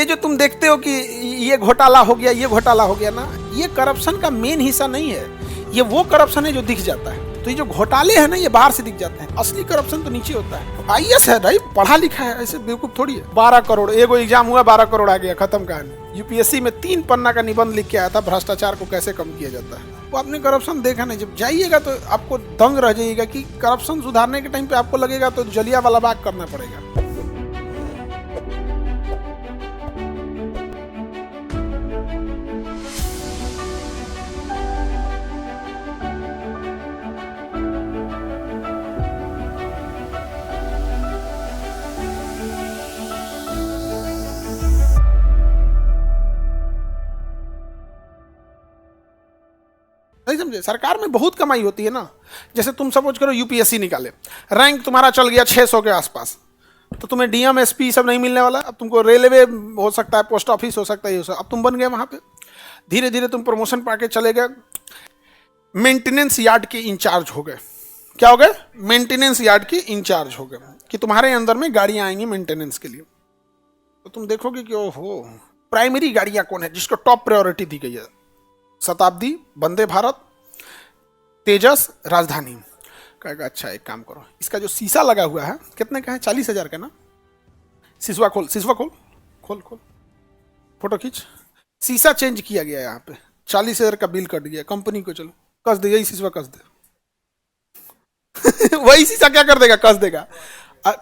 ये जो तुम देखते हो कि ये घोटाला हो गया, ये घोटाला हो गया ना, ये करप्शन का मेन हिस्सा नहीं है। ये वो करप्शन है जो दिख जाता है। तो ये जो घोटाले हैं ना, ये बाहर से दिख जाते हैं। असली करप्शन तो नीचे होता है। आईएएस है भाई, पढ़ा लिखा है, ऐसे बेवकूफ थोड़ी है। 12 करोड़ एगो एग्जाम हुआ, 12 करोड़ आ गया, खत्म कहानी। यूपीएससी में 3 पन्ना का निबंध लिख के आया था, भ्रष्टाचार को कैसे कम किया जाता है। वो आपने करप्शन देखा नहीं। जब जाइएगा तो आपको दंग रह जाइएगा कि करप्शन सुधारने के टाइम पे आपको लगेगा तो जलियांवाला बाग करना पड़ेगा। नहीं समझे? सरकार में बहुत कमाई होती है ना। जैसे तुम सपोज करो यूपीएससी निकाले, रैंक तुम्हारा चल गया 600 के आसपास, तो तुम्हें डीएम एसपी सब नहीं मिलने वाला। अब तुमको रेलवे हो सकता है, पोस्ट ऑफिस हो सकता है, ये सब अब तुम बन गए वहां पे। धीरे धीरे तुम प्रमोशन पाके चले गए, मेंटेनेंस यार्ड के इंचार्ज हो गए। क्या हो गए? मेंटेनेंस यार्ड के इंचार्ज हो गए कि तुम्हारे अंदर में गाड़ियां आएंगी मेंटेनेंस के लिए। तो तुम देखोगे कि ओहो, प्राइमरी गाड़ियां कौन है जिसको टॉप प्रायोरिटी दी गई है? शताब्दी, वंदे भारत, तेजस, राजधानी। कहेगा अच्छा एक काम करो, इसका जो शीशा लगा हुआ है कितने का है? 40,000 का ना। सिसवा खोल, सिसवा खोल, खोल खोल, फोटो खींच। शीशा चेंज किया गया यहाँ पे, 40,000 का बिल कट गया। कंपनी को चलो कस दे, यही शीशा कस दे। वही शीशा क्या कर देगा? कस देगा।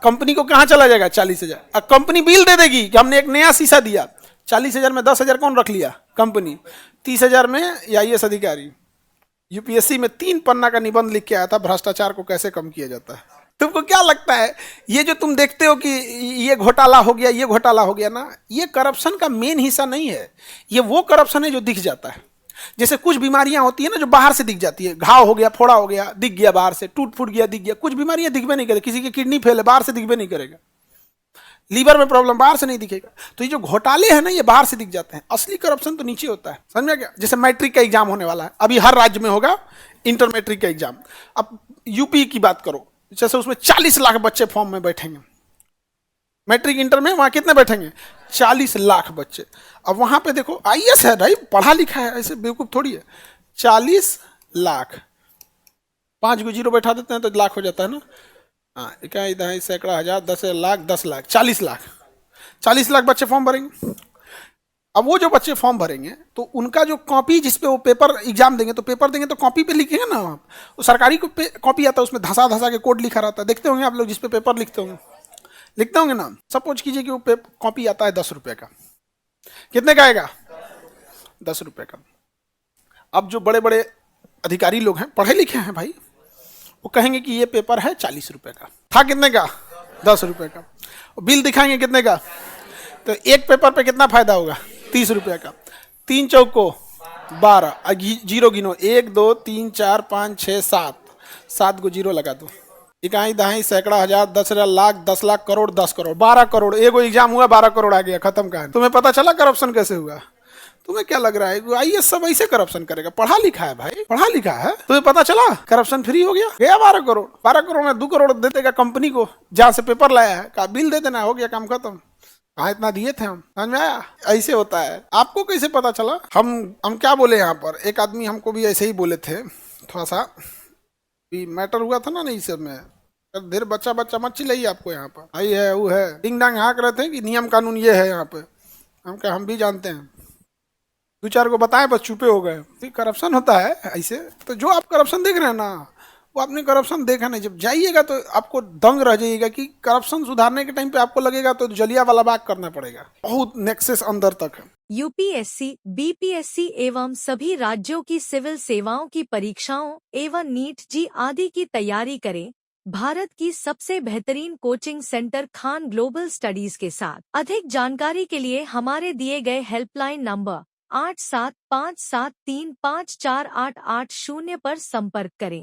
कंपनी को कहाँ चला जाएगा? 40,000। कंपनी बिल दे देगी कि हमने एक नया शीशा दिया। 40,000 में 10,000 कौन रख लिया? कंपनी। 30,000 में आईएएस अधिकारी। यूपीएससी में 3 पन्ना का निबंध लिख के आया था, भ्रष्टाचार को कैसे कम किया जाता है। तुमको क्या लगता है ये जो तुम देखते हो कि ये घोटाला हो गया, ये घोटाला हो गया ना, ये करप्शन का मेन हिस्सा नहीं है। ये वो करप्शन है जो दिख जाता है। जैसे कुछ बीमारियां होती है ना जो बाहर से दिख जाती है। घाव हो गया, फोड़ा हो गया, दिख गया बाहर से, टूट फूट गया, दिख गया। कुछ बीमारियां दिखबे नहीं करेगी। किसी की किडनी फेल है, बाहर से दिखबे नहीं करेगा। लीवर में प्रॉब्लम, बाहर से नहीं दिखेगा। तो ये जो घोटाले हैं ना, ये बाहर से दिख जाते हैं। असली करप्शन तो नीचे होता है। समझ क्या? जैसे मैट्रिक का एग्जाम होने वाला है, अभी हर राज्य में होगा इंटर मैट्रिक का एग्जाम। अब यूपी की बात करो, जैसे उसमें 40 लाख बच्चे फॉर्म में बैठेंगे। मैट्रिक इंटर में वहां कितने बैठेंगे? 40 लाख बच्चे। अब वहां पे देखो, आईएएस है भाई, पढ़ा लिखा है, ऐसे बेवकूफ थोड़ी है। 40 लाख, 5 को जीरो बैठा देते हैं तो लाख हो जाता है ना। हाँ, इकाई दहाई सैकड़ा हजार 10 लाख 10 लाख 40 लाख, 40 लाख बच्चे फॉर्म भरेंगे। अब वो जो बच्चे फॉर्म भरेंगे तो उनका जो कॉपी, जिसपे वो पेपर एग्जाम देंगे, तो पेपर देंगे तो कॉपी पे लिखेंगे ना। वो सरकारी कॉपी आता है, उसमें धसा धसा के कोड लिखा रहता है। देखते होंगे आप लोग, जिसपे पेपर लिखते होंगे ना। सपोज कीजिए कि वो कॉपी आता है 10 रुपए का। कितने का आएगा? 10 रुपए का। अब जो बड़े बड़े अधिकारी लोग हैं, पढ़े लिखे हैं भाई, वो कहेंगे कि ये पेपर है 40 रुपए का। था कितने का? 10 रुपए का। बिल दिखाएंगे कितने का? तो एक पेपर पे कितना फायदा होगा? 30 रुपए का। 3 चौको 12, जीरो गिनो, 1 2 3 4 5 6 7 को जीरो लगा दो। इकाई दहाई सैकड़ा हजार 10,000 लाख 10 लाख करोड़ 10 करोड़ 12 करोड़। एगो एग्जाम हुआ, 12 करोड़ आ गया, खत्म कहानी। तुम्हें पता चला करप्शन कैसे हुआ? तुम्हें क्या लग रहा है आईएएस सब ऐसे करप्शन करेगा? पढ़ा लिखा है भाई, पढ़ा लिखा है। तुम्हें पता चला करप्शन फ्री हो गया? गया 12 करोड़। 12 करोड़ में 2 करोड़ दे देगा कंपनी को, जहां से पेपर लाया है, का बिल दे देना, हो गया काम खत्म। कहाँ इतना दिए थे हम? समझ में आया? ऐसे होता है। आपको कैसे पता चला? हम क्या बोले यहाँ पर? एक आदमी हमको भी ऐसे ही बोले थे, थोड़ा सा मैटर हुआ था ना, नहीं सब में देर बच्चा मत चिल्लाइए, आपको यहाँ पर आई है वो है, डिंग डांग हाँक रहे थे कि नियम कानून ये है यहाँ पे। हम क्या, हम भी जानते हैं, 2-4 को बताएं, बस चुपे हो गए। करप्शन होता है ऐसे। तो जो आप करप्शन देख रहे हैं ना, वो आपने करप्शन देखा नहीं। जब जाइएगा तो आपको दंग रह जाइएगा कि करप्शन सुधारने के टाइम पे आपको लगेगा तो जलियांवाला बाग करना पड़ेगा। बहुत नेक्सेस अंदर तक है। यूपीएससी, बीपीएससी एवं सभी राज्यों की सिविल सेवाओं की परीक्षाओं एवं नीट जी आदि की तैयारी करें भारत की सबसे बेहतरीन coaching centre Khan global studies के साथ। अधिक जानकारी के लिए हमारे दिए गए हेल्पलाइन नंबर 8757354880 पर संपर्क करें।